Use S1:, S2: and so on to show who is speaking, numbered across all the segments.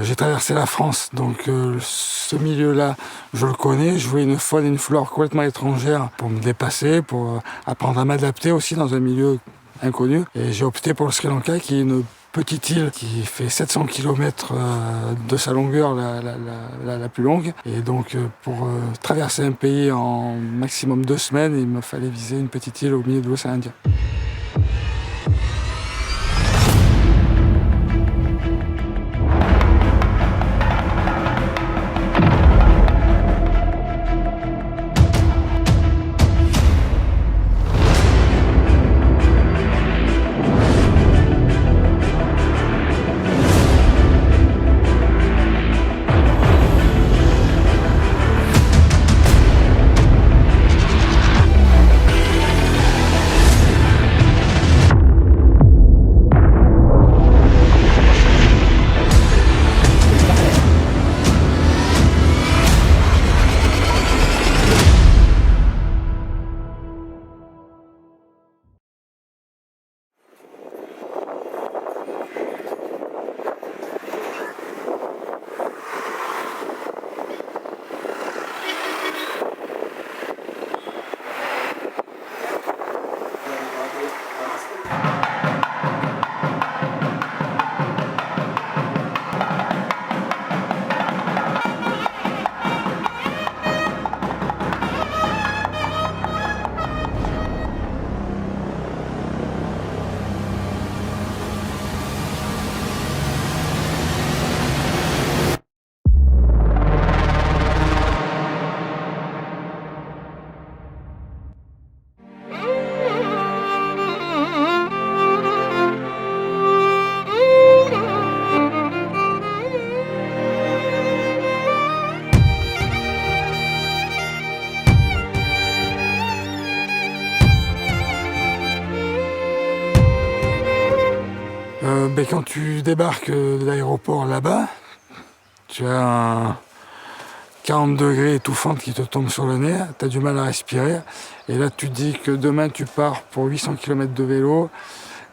S1: J'ai traversé la France, donc ce milieu-là, je le connais. Je voulais une faune et une flore complètement étrangères pour me dépasser, pour apprendre à m'adapter aussi dans un milieu inconnu. Et j'ai opté pour le Sri Lanka, qui est une petite île qui fait 700 km de sa longueur la plus longue. Et donc pour traverser un pays en maximum 2 semaines, il me fallait viser une petite île au milieu de l'océan Indien. Quand tu débarques de l'aéroport là-bas, tu as un 40 degrés étouffante qui te tombe sur le nez, tu as du mal à respirer. Et là, tu te dis que demain, tu pars pour 800 km de vélo.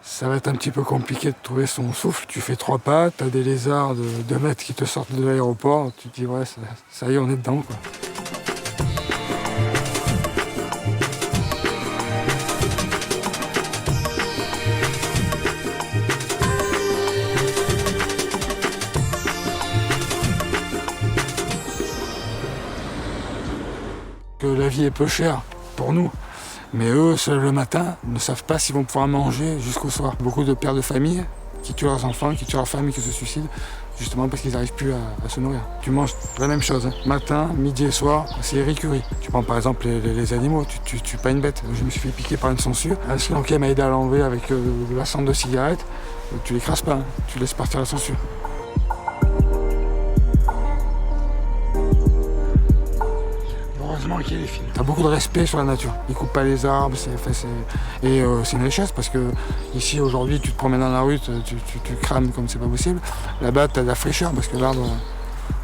S1: Ça va être un petit peu compliqué de trouver son souffle. Tu fais 3 pas, tu as des lézards de 2 mètres qui te sortent de l'aéroport. Tu te dis, ouais, ça y est, on est dedans, quoi. Que la vie est peu chère pour nous, mais eux, se lèvent le matin, ne savent pas s'ils vont pouvoir manger jusqu'au soir. Beaucoup de pères de famille qui tuent leurs enfants, qui tuent leur famille, qui se suicident, justement parce qu'ils n'arrivent plus à se nourrir. Tu manges la même chose, hein. Matin, midi et soir, c'est écurie. Tu prends par exemple les animaux, tu tues pas une bête. Je me suis fait piquer par une sangsue. Un Sri Lankais m'a aidé à l'enlever avec la cendre de cigarette. Tu l'écrases pas, hein. Tu laisses partir la sangsue. Qu'il y ait les films. T'as beaucoup de respect sur la nature. Ils coupent pas les arbres, c'est une richesse parce que ici aujourd'hui tu te promènes dans la rue, tu crames comme c'est pas possible. Là-bas t'as de la fraîcheur parce que l'arbre.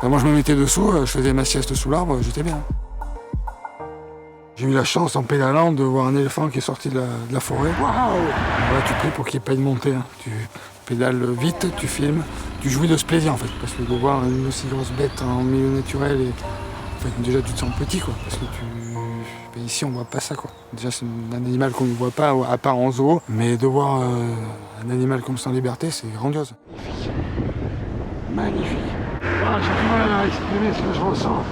S1: Moi je me mettais dessous, je faisais ma sieste sous l'arbre, j'étais bien. J'ai eu la chance en pédalant de voir un éléphant qui est sorti de la forêt. Waouh! Là tu pries pour qu'il n'y ait pas de montée. Hein. Tu pédales vite, tu filmes, tu jouis de ce plaisir en fait, parce que de voir une aussi grosse bête en milieu naturel et en fait, déjà tu te sens petit quoi, parce que ici on voit pas ça quoi. Déjà c'est un animal qu'on ne voit pas à part en zoo, mais de voir un animal comme ça en liberté, c'est grandiose. Magnifique. Magnifique. Ah, j'ai du mal à exprimer ce que je ressens.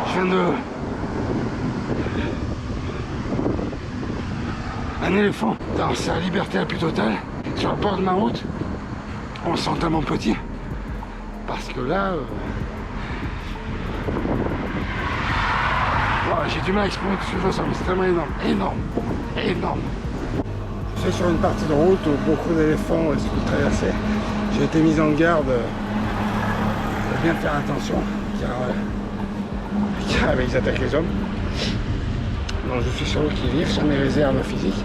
S1: Je viens de... Un éléphant dans sa liberté la plus totale, sur le bord de ma route, on se sent tellement petit. Parce que là, j'ai du mal à exprimer tout ce que je ressens, mais c'est tellement énorme, énorme, énorme. Je suis sur une partie de route où beaucoup d'éléphants sont traversés. J'ai été mis en garde de bien faire attention, car ils attaquent les hommes. Donc je suis sur l'eau qui vivent, sur mes réserves physiques.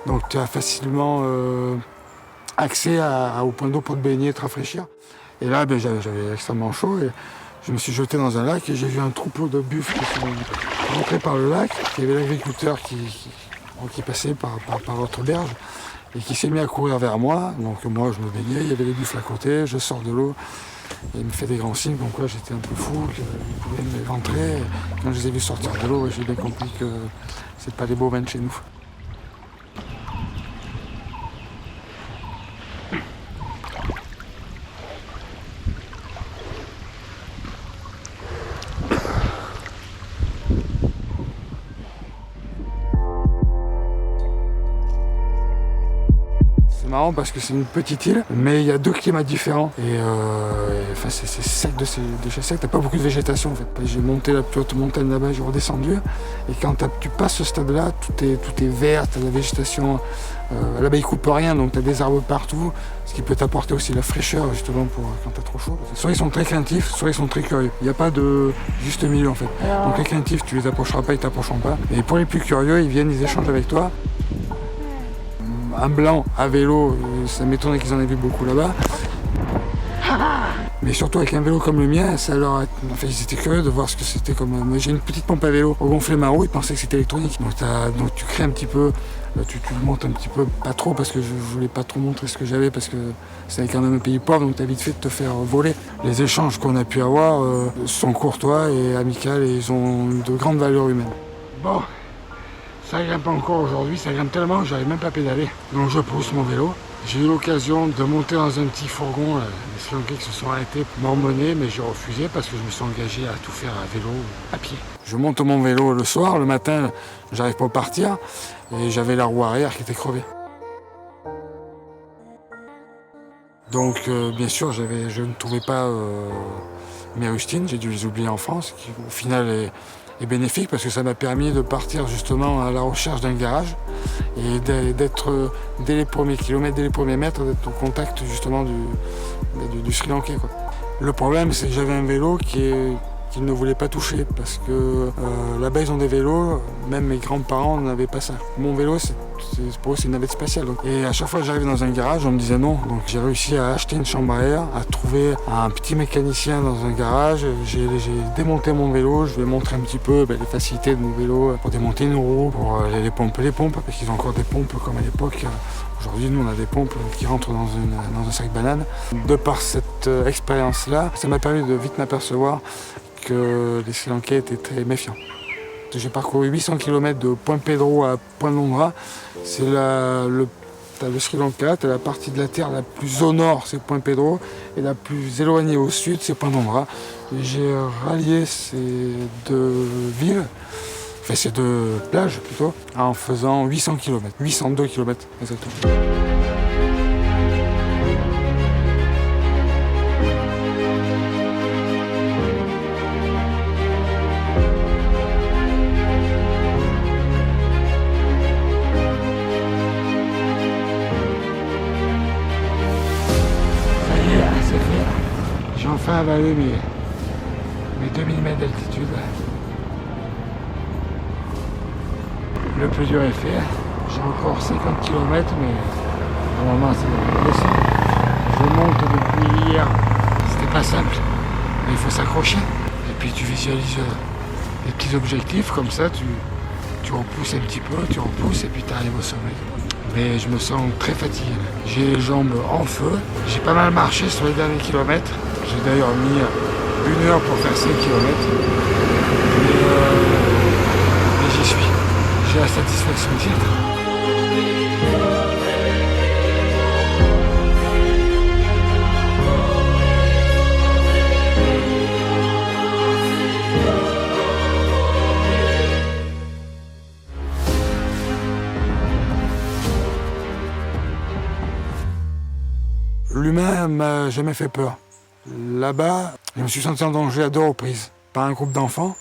S1: Donc tu as facilement accès au point d'eau pour te baigner, te rafraîchir. Et là, j'avais extrêmement chaud et je me suis jeté dans un lac et j'ai vu un troupeau de buffles qui sont rentrés par le lac. Il y avait l'agriculteur qui passait par l'autre berge et qui s'est mis à courir vers moi. Donc moi, je me baignais, il y avait les buffles à côté, je sors de l'eau. Et il me fait des grands signes, comme quoi j'étais un peu fou, qu'il pouvait m'éventrer. Quand je les ai vus sortir de l'eau, j'ai bien compris que c'est pas les bovins de chez nous. C'est marrant parce que c'est une petite île, mais il y a 2 climats différents. Enfin, c'est sec de chez sec, t'as pas beaucoup de végétation en fait. J'ai monté la plus haute montagne là-bas, j'ai redescendu. Et quand tu passes ce stade-là, tout est vert, t'as de la végétation. Là-bas ils coupent rien, donc t'as des arbres partout, ce qui peut t'apporter aussi la fraîcheur justement pour quand t'as trop chaud. Soit ils sont très craintifs, soit ils sont très curieux. Il n'y a pas de juste milieu en fait. Donc les craintifs, tu les approcheras pas, ils t'approcheront pas. Et pour les plus curieux, ils viennent, ils échangent avec toi. Un blanc à vélo, ça m'étonnerait qu'ils en aient vu beaucoup là-bas. Mais surtout avec un vélo comme le mien, enfin, ils étaient curieux de voir ce que c'était comme. Moi j'ai une petite pompe à vélo. Au gonfler ma roue, ils pensaient que c'était électronique. Donc tu crées un petit peu, tu le montes un petit peu, pas trop parce que je voulais pas trop montrer ce que j'avais parce que c'est quand même un pays pauvre, donc t'as vite fait de te faire voler. Les échanges qu'on a pu avoir sont courtois et amicaux et ils ont de grandes valeurs humaines. Bon. Ça grimpe pas encore aujourd'hui, ça grimpe tellement que j'arrive même pas à pédaler. Donc je pousse mon vélo. J'ai eu l'occasion de monter dans un petit fourgon. Les Sri Lankais qui se sont arrêtés pour m'emmener, mais j'ai refusé parce que je me suis engagé à tout faire à vélo, à pied. Je monte mon vélo le soir, le matin, j'arrive pas à partir et j'avais la roue arrière qui était crevée. Donc bien sûr, je ne trouvais pas mes rustines, j'ai dû les oublier en France, qui au final est bénéfique parce que ça m'a permis de partir justement à la recherche d'un garage et d'être dès les premiers kilomètres, dès les premiers mètres, d'être au contact justement du Sri Lankais, quoi. Le problème, c'est que j'avais un vélo qu'ils ne voulaient pas toucher parce que là-bas ils ont des vélos, même mes grands-parents n'avaient pas ça. Mon vélo, pour eux c'est une navette spatiale. Et à chaque fois que j'arrivais dans un garage, on me disait non. Donc j'ai réussi à acheter une chambre à air, à trouver un petit mécanicien dans un garage. J'ai démonté mon vélo, je lui ai montré un petit peu les facilités de mon vélo pour démonter une roue, pour les pompes, parce qu'ils ont encore des pompes comme à l'époque. Aujourd'hui, nous, on a des pompes qui rentrent dans un sac banane. De par cette expérience-là, ça m'a permis de vite m'apercevoir que les Sri Lankais étaient très méfiants. J'ai parcouru 800 km de Point Pedro à Point Londra. C'est t'as le Sri Lanka, t'as la partie de la terre la plus au nord, c'est Point Pedro, et la plus éloignée au sud, c'est Point Londra. J'ai rallié ces 2 villes, enfin ces 2 plages plutôt, en faisant 800 km, 802 km exactement. J'ai enfin avalé mes 2000 mètres d'altitude. Le plus dur est fait. J'ai encore 50 km, mais normalement c'est descend. Je monte depuis hier. C'était pas simple, mais il faut s'accrocher. Et puis tu visualises des petits objectifs, comme ça tu repousses un petit peu, tu repousses et puis tu arrives au sommet. Mais je me sens très fatigué. J'ai les jambes en feu. J'ai pas mal marché sur les derniers kilomètres. J'ai d'ailleurs mis 1 heure pour faire 5 km. Mais j'y suis. J'ai la satisfaction d'y être. L'humain m'a jamais fait peur. Là-bas, je me suis senti en danger à 2 reprises par un groupe d'enfants.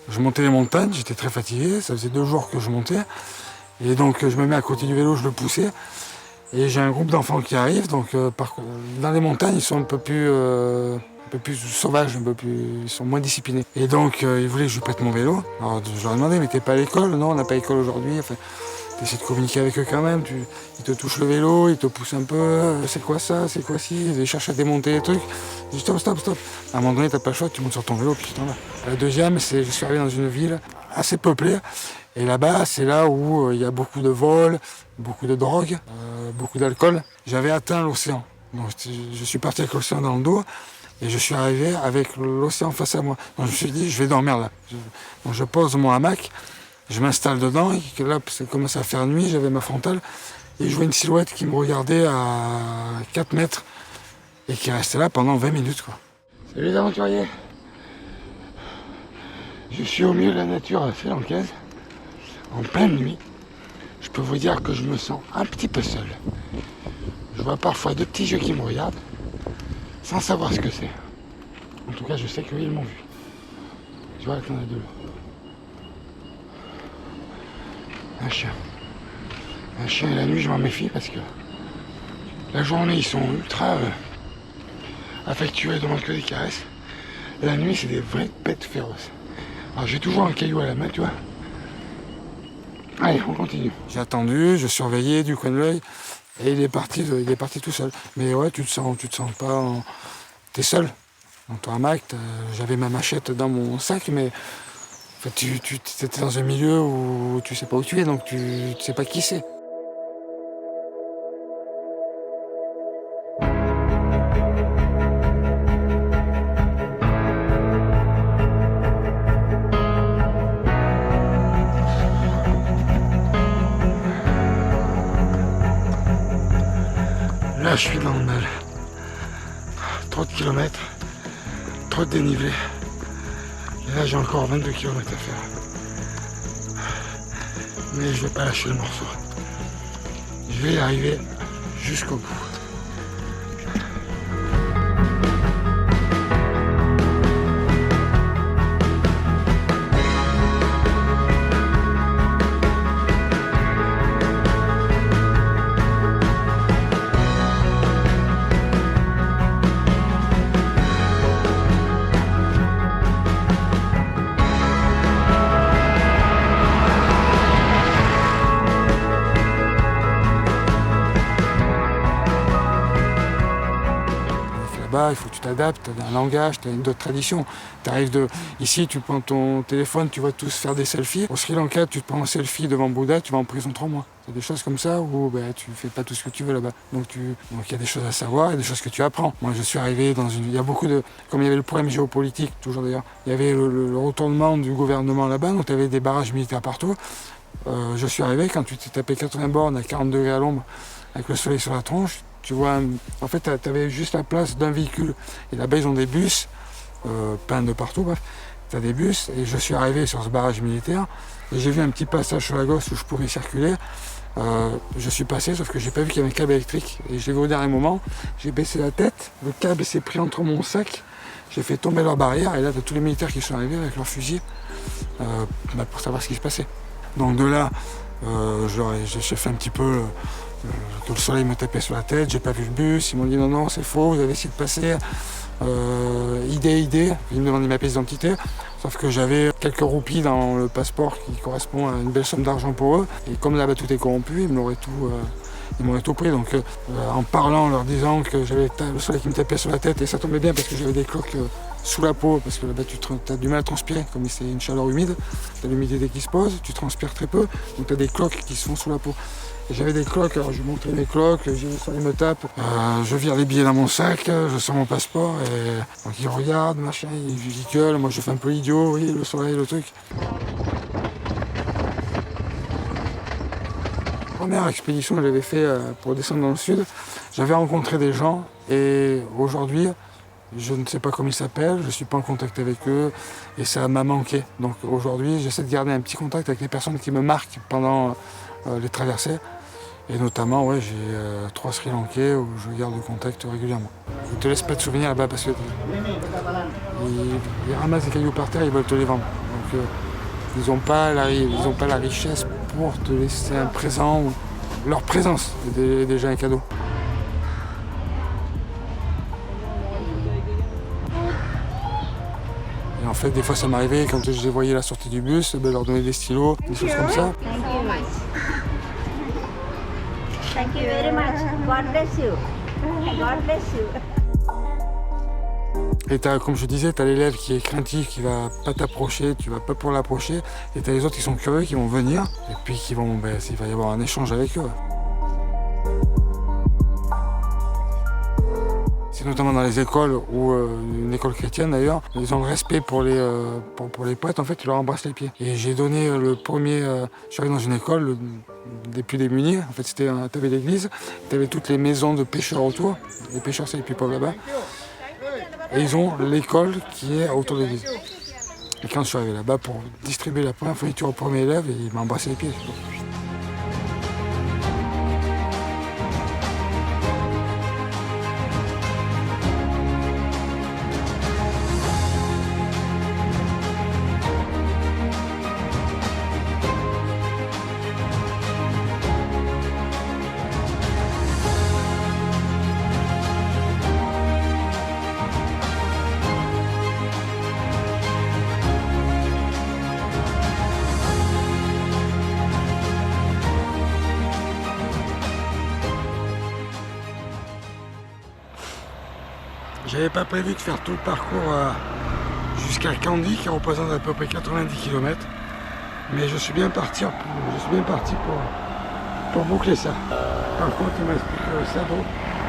S1: Je montais les montagnes, j'étais très fatigué, ça faisait 2 jours que je montais. Et donc je me mets à côté du vélo, je le poussais. Et j'ai un groupe d'enfants qui arrive, donc dans les montagnes, ils sont un peu plus sauvages, ils sont moins disciplinés. Et donc ils voulaient que je lui prête mon vélo. Alors je leur ai demandé, mais t'es pas à l'école? Non, on n'a pas l'école aujourd'hui. Enfin, Tu essaies de communiquer avec eux quand même, ils te touchent le vélo, ils te poussent un peu, c'est quoi ça, c'est quoi ci, ils cherchent à démonter les trucs. Je dis stop, stop, stop. À un moment donné, t'as pas le choix, tu montes sur ton vélo puis tu t'en vas. La deuxième, c'est je suis arrivé dans une ville assez peuplée, et là-bas, c'est là où il y a beaucoup de vols, beaucoup de drogue, beaucoup d'alcool. J'avais atteint l'océan, donc je suis parti avec l'océan dans le dos, et je suis arrivé avec l'océan face à moi. Donc je me suis dit, je vais dormir là. Donc je pose mon hamac, je m'installe dedans, et là, ça commence à faire nuit, j'avais ma frontale, et je vois une silhouette qui me regardait à 4 mètres, et qui restait là pendant 20 minutes, quoi. Salut les aventuriers! Je suis au milieu de la nature sri-lankaise, en pleine nuit. Je peux vous dire que je me sens un petit peu seul. Je vois parfois deux petits yeux qui me regardent, sans savoir ce que c'est. En tout cas, je sais qu'ils m'ont vu. Je vois qu'il y en a deux. Un chien. Un chien et la nuit, je m'en méfie parce que la journée, ils sont ultra affectueux, ils demandent que des caresses. Et la nuit, c'est des vraies bêtes féroces. Alors j'ai toujours un caillou à la main, tu vois. Allez, on continue. J'ai attendu, je surveillais du coin de l'œil, et il est parti tout seul. Mais ouais, tu te sens pas, t'es seul. Dans ton hamac, j'avais ma machette dans mon sac, mais en fait, tu étais dans un milieu où tu sais pas où tu es, donc tu sais pas qui c'est. Là, je suis dans le mal. Trop de kilomètres, trop de dénivelé. Et là, j'ai encore 22 kilomètres à faire. Mais je vais pas lâcher le morceau. Je vais y arriver jusqu'au bout. Il faut que tu t'adaptes, tu as un langage, tu as d'autres traditions. Ici, tu prends ton téléphone, tu vas tous faire des selfies. Au Sri Lanka, tu te prends un selfie devant Bouddha, tu vas en prison 3 mois. C'est des choses comme ça où tu fais pas tout ce que tu veux là-bas. Donc il y a des choses à savoir et des choses que tu apprends. Moi, je suis arrivé dans une... Il y a beaucoup de... Comme il y avait le problème géopolitique, toujours d'ailleurs, il y avait le retournement du gouvernement là-bas, donc tu avais des barrages militaires partout. Je suis arrivé, quand tu t'es tapé 80 bornes à 40 degrés à l'ombre, avec le soleil sur la tronche, tu vois, en fait, tu avais juste la place d'un véhicule. Et là-bas, ils ont des bus, peints de partout, bref. Tu as des bus, et je suis arrivé sur ce barrage militaire, et j'ai vu un petit passage sur la gauche où je pourrais circuler. Je suis passé, sauf que j'ai pas vu qu'il y avait un câble électrique. Et je l'ai vu au dernier moment, j'ai baissé la tête, le câble s'est pris entre mon sac, j'ai fait tomber leur barrière, et là, tu as tous les militaires qui sont arrivés avec leurs fusils pour savoir ce qui se passait. Donc de là, j'ai fait un petit peu... que le soleil me tapait sur la tête, j'ai pas vu le bus, ils m'ont dit non, c'est faux, vous avez essayé de passer. Idée, ils me demandaient ma pièce d'identité, sauf que j'avais quelques roupies dans le passeport qui correspond à une belle somme d'argent pour eux, et comme là-bas tout est corrompu, ils m'auraient tout pris. Donc en parlant, en leur disant que j'avais le soleil qui me tapait sur la tête, et ça tombait bien parce que j'avais des cloques sous la peau, parce que là-bas tu as du mal à transpirer, comme c'est une chaleur humide, tu as l'humidité qui se pose, tu transpires très peu, donc tu as des cloques qui se font sous la peau. Et j'avais des cloques, alors je lui montrais mes cloques, j'ai le soleil me tape, je vire les billets dans mon sac, je sors mon passeport, et donc il regarde, machin, il gueule, moi je fais un peu l'idiot, oui, le soleil, le truc. Première expédition que j'avais fait pour descendre dans le sud, j'avais rencontré des gens, et aujourd'hui, je ne sais pas comment ils s'appellent, je ne suis pas en contact avec eux, et ça m'a manqué. Donc aujourd'hui, j'essaie de garder un petit contact avec les personnes qui me marquent pendant les traversées. Et notamment, j'ai 3 Sri Lankais où je garde le contact régulièrement. Ils ne te laissent pas de souvenirs là-bas parce qu'ils ramassent des cailloux par terre, ils veulent te les vendre. Donc ils n'ont pas la richesse pour te laisser un présent. Leur présence est déjà un cadeau. Et en fait, des fois, ça m'arrivait, quand je les voyais à la sortie du bus, leur donner des stylos, des choses comme ça.
S2: Thank you very much. God bless you. God bless you.
S1: Et comme je disais, tu as l'élève qui est craintif, qui va pas t'approcher, tu vas pas pour l'approcher. Et tu as les autres qui sont curieux, qui vont venir. Et puis il va y avoir un échange avec eux. C'est notamment dans les écoles, ou une école chrétienne d'ailleurs, ils ont le respect pour les prêtres, en fait, ils leur embrassent les pieds. Et j'ai donné le premier, je suis arrivé dans une école des plus démunis, en fait tu avais l'église, tu avais toutes les maisons de pêcheurs autour, les pêcheurs c'est les plus pauvres là-bas, et ils ont l'école qui est autour de l'église. Et quand je suis arrivé là-bas pour distribuer la première fourniture au premier élève, il m'a embrassé les pieds. J'avais pas prévu de faire tout le parcours jusqu'à Candy, qui représente à peu près 90 km. Mais je suis bien parti pour boucler ça. Par contre, il m'a expliqué ça donc.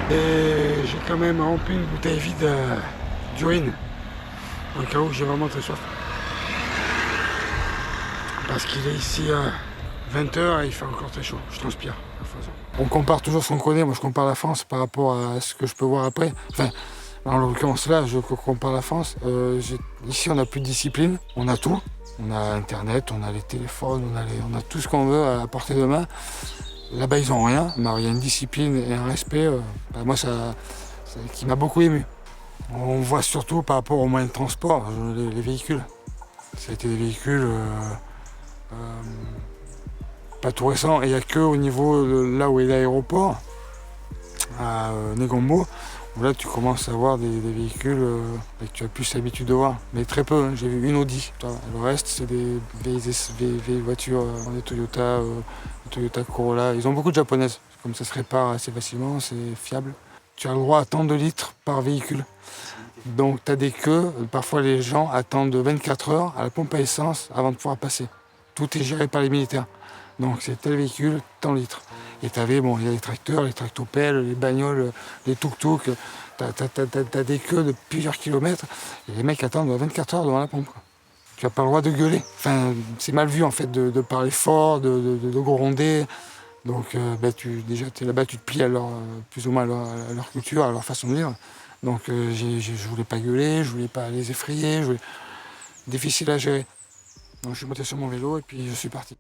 S1: Et j'ai quand même rempli une bouteille vide d'urine, au cas où j'ai vraiment très soif. Parce qu'il est ici à 20h et il fait encore très chaud, je transpire à foison. On compare toujours ce qu'on connaît, moi je compare la France par rapport à ce que je peux voir après. Enfin, en l'occurrence là, je compare la France. Ici on n'a plus de discipline, on a tout. On a internet, on a les téléphones, on a tout ce qu'on veut à portée de main. Là-bas ils n'ont rien, mais il y a une discipline et un respect, moi qui m'a beaucoup ému. On voit surtout par rapport aux moyens de transport, les véhicules. Ça a été des véhicules pas tout récents, et il n'y a qu'au niveau de là où est l'aéroport, à Negombo, où là tu commences à voir des véhicules que tu as plus l'habitude de voir, mais très peu, hein. J'ai vu une Audi, le reste c'est des vieilles voitures, des Toyota Corolla, ils ont beaucoup de japonaises, comme ça se répare assez facilement, c'est fiable. Tu as le droit à tant de litres par véhicule, donc tu as des queues, parfois les gens attendent 24 heures à la pompe à essence avant de pouvoir passer. Tout est géré par les militaires, donc c'est tel véhicule, tant de litres. Et il y a les tracteurs, les tractopelles, les bagnoles, les tuk-tuk. T'as des queues de plusieurs kilomètres et les mecs attendent 24 heures devant la pompe. Tu n'as pas le droit de gueuler. Enfin, c'est mal vu en fait de parler fort, de gronder. Donc déjà tu es là-bas, tu te plies à plus ou moins à leur culture, à leur façon de vivre. Donc je voulais pas gueuler, je voulais pas les effrayer, difficile à gérer. Donc je suis monté sur mon vélo et puis je suis parti.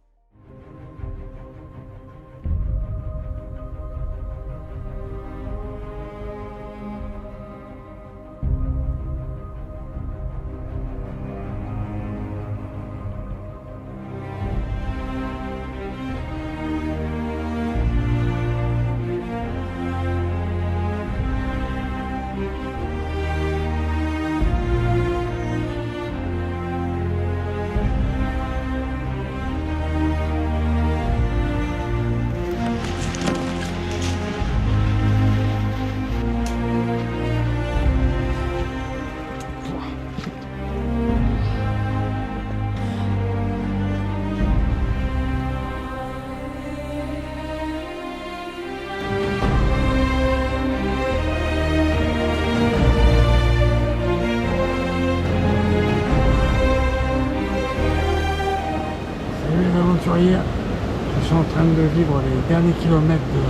S1: Je suis en train de vivre les derniers kilomètres de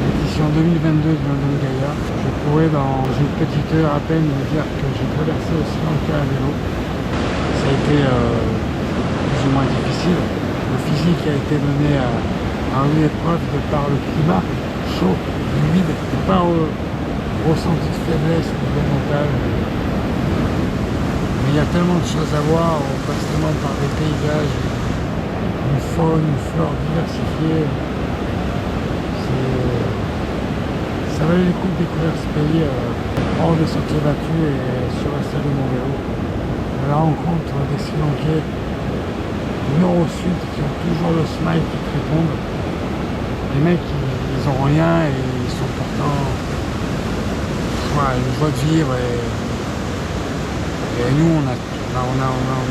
S1: l'édition 2022 du London Gaia. Je pourrais dans une petite heure à peine me dire que j'ai traversé le Sri Lanka à vélo. Ça a été plus ou moins difficile. Le physique a été mené à rude épreuve de par le climat chaud, humide, pas au ressenti de faiblesse ou de mental. Mais il y a tellement de choses à voir, on passe tellement par des paysages, une faune, une flore diversifiée. Ça valait le coup de découvrir ce pays hors des sentiers battus et sur la salle de mon vélo. À la rencontre des Sri Lankais du nord au sud qui ont toujours le smile qui te répondent. Les mecs, ils ont rien et ils sont pourtant une joie de vivre. Et nous, on a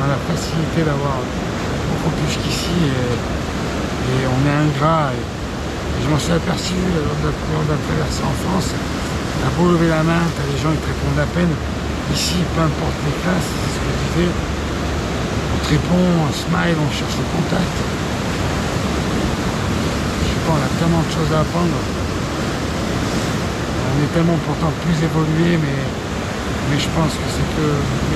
S1: la facilité d'avoir beaucoup plus qu'ici et on est ingrats. Et je m'en suis aperçu lors de la traversée en France. T'as beau lever la main, t'as les gens qui te répondent à peine. Ici, peu importe les classes, c'est ce que je disais. On te répond, on smile, on cherche le contact. Je sais pas, on a tellement de choses à apprendre. On est tellement pourtant plus évolué, mais je pense que c'est que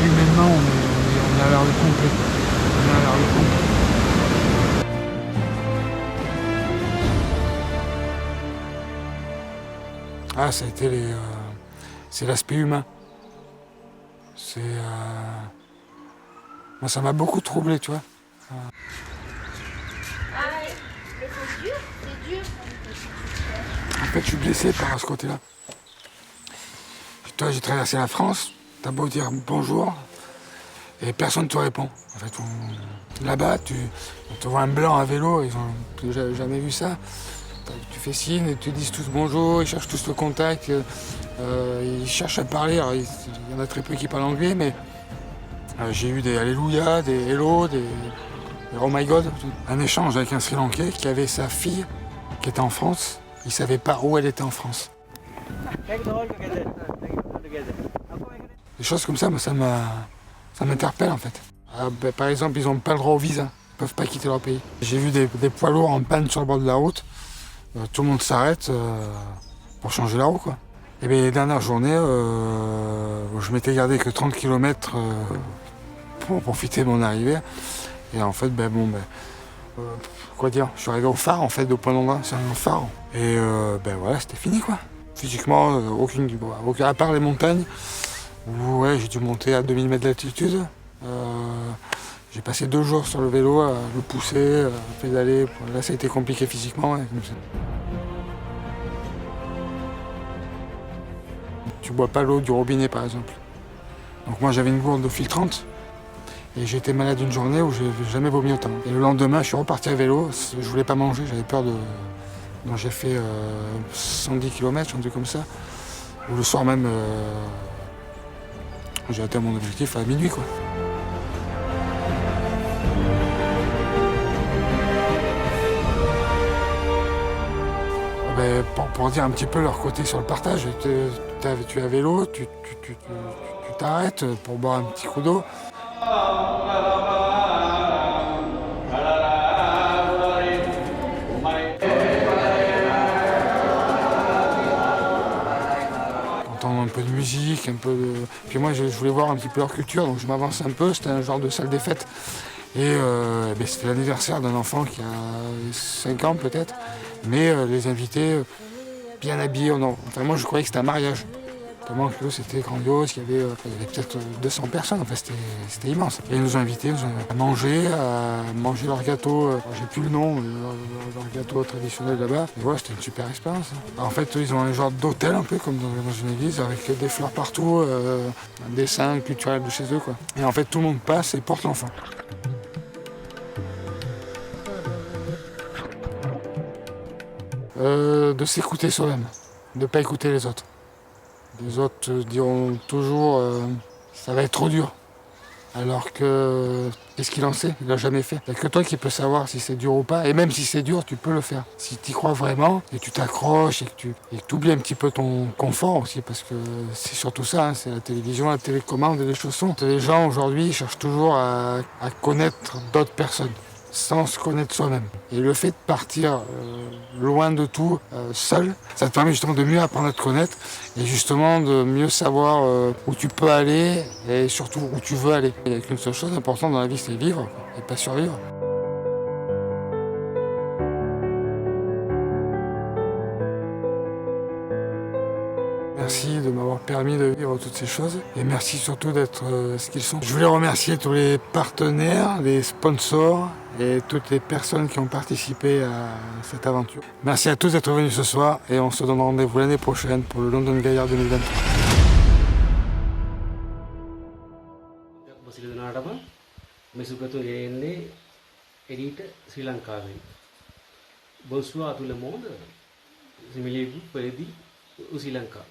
S1: humainement, on est à l'heure du complet. On est à l'heure du complet. Ah, ça a été c'est l'aspect humain. Moi, ça m'a beaucoup troublé, tu vois.
S2: Ah, mais c'est dur, c'est dur.
S1: En fait, je suis blessé par ce côté-là. Toi, j'ai traversé la France, t'as beau dire bonjour, et personne ne te répond. En fait, là-bas, on te voit un blanc à vélo, ils ont jamais vu ça. Tu fais signe, ils te disent tous bonjour, ils cherchent tous le contact, ils cherchent à parler. Alors, il y en a très peu qui parlent anglais, mais j'ai eu des alléluia, des hello, des oh my god. Un échange avec un Sri Lankais qui avait sa fille qui était en France. Il ne savait pas où elle était en France. Des choses comme ça, ça m'interpelle en fait. Par exemple, ils n'ont pas le droit au visa, ils ne peuvent pas quitter leur pays. J'ai vu des poids lourds en panne sur le bord de la route. Tout le monde s'arrête pour changer la roue, quoi. Et bien les dernières journées, je m'étais gardé que 30 km pour profiter de mon arrivée. Et en fait, quoi dire, je suis arrivé au phare en fait, au point d'endroit, c'est un phare. Et voilà, c'était fini quoi. Physiquement, à part les montagnes, où j'ai dû monter à 2000 mètres d'altitude. J'ai passé 2 jours sur le vélo à le pousser, à pédaler. Là, ça a été compliqué physiquement. Ouais, comme ça. Tu bois pas l'eau du robinet, par exemple. Donc moi, j'avais une gourde d'eau filtrante. Et j'ai été malade une journée où j'ai jamais vomi autant. Et le lendemain, je suis reparti à vélo. Je voulais pas manger, j'avais peur de... Donc j'ai fait 110 km, un truc comme ça. Ou le soir même, j'ai atteint mon objectif à minuit, quoi. Pour dire un petit peu leur côté sur le partage, tu es à vélo, tu t'arrêtes pour boire un petit coup d'eau. Entendre un peu de musique, Puis moi je voulais voir un petit peu leur culture, donc je m'avance un peu, c'était un genre de salle des fêtes. Et c'était l'anniversaire d'un enfant qui a 5 ans peut-être, mais les invités bien habillés. Moi je croyais que c'était un mariage. Tellement que c'était grandiose, il y avait peut-être 200 personnes, enfin c'était immense. Et ils nous ont invités à manger leur gâteau, j'ai plus le nom, leur gâteau traditionnel là-bas. Et voilà, c'était une super expérience. En fait, ils ont un genre d'hôtel un peu comme dans une église, avec des fleurs partout, un dessin culturel de chez eux, quoi. Et en fait, tout le monde passe et porte l'enfant. De s'écouter soi-même, de ne pas écouter les autres. Les autres te diront toujours ça va être trop dur. Alors que qu'est-ce qu'il en sait? Il l'a jamais fait. Il n'y a que toi qui peux savoir si c'est dur ou pas. Et même si c'est dur, tu peux le faire. Si tu y crois vraiment et tu t'accroches et que tu oublies un petit peu ton confort aussi, parce que c'est surtout ça, c'est la télévision, la télécommande et les chaussons. Les gens aujourd'hui cherchent toujours à connaître d'autres personnes, sans se connaître soi-même. Et le fait de partir loin de tout, seul, ça te permet justement de mieux apprendre à te connaître et justement de mieux savoir où tu peux aller et surtout où tu veux aller. Il n'y a qu'une seule chose importante dans la vie, c'est vivre et pas survivre. Merci de m'avoir permis de vivre toutes ces choses et merci surtout d'être ce qu'ils sont. Je voulais remercier tous les partenaires, les sponsors et toutes les personnes qui ont participé à cette aventure. Merci à tous d'être venus ce soir et on se donne rendez-vous l'année prochaine pour le London Gaillard 2023.
S3: Bonsoir à tout le monde. Je me vous Freddy au Sri Lanka.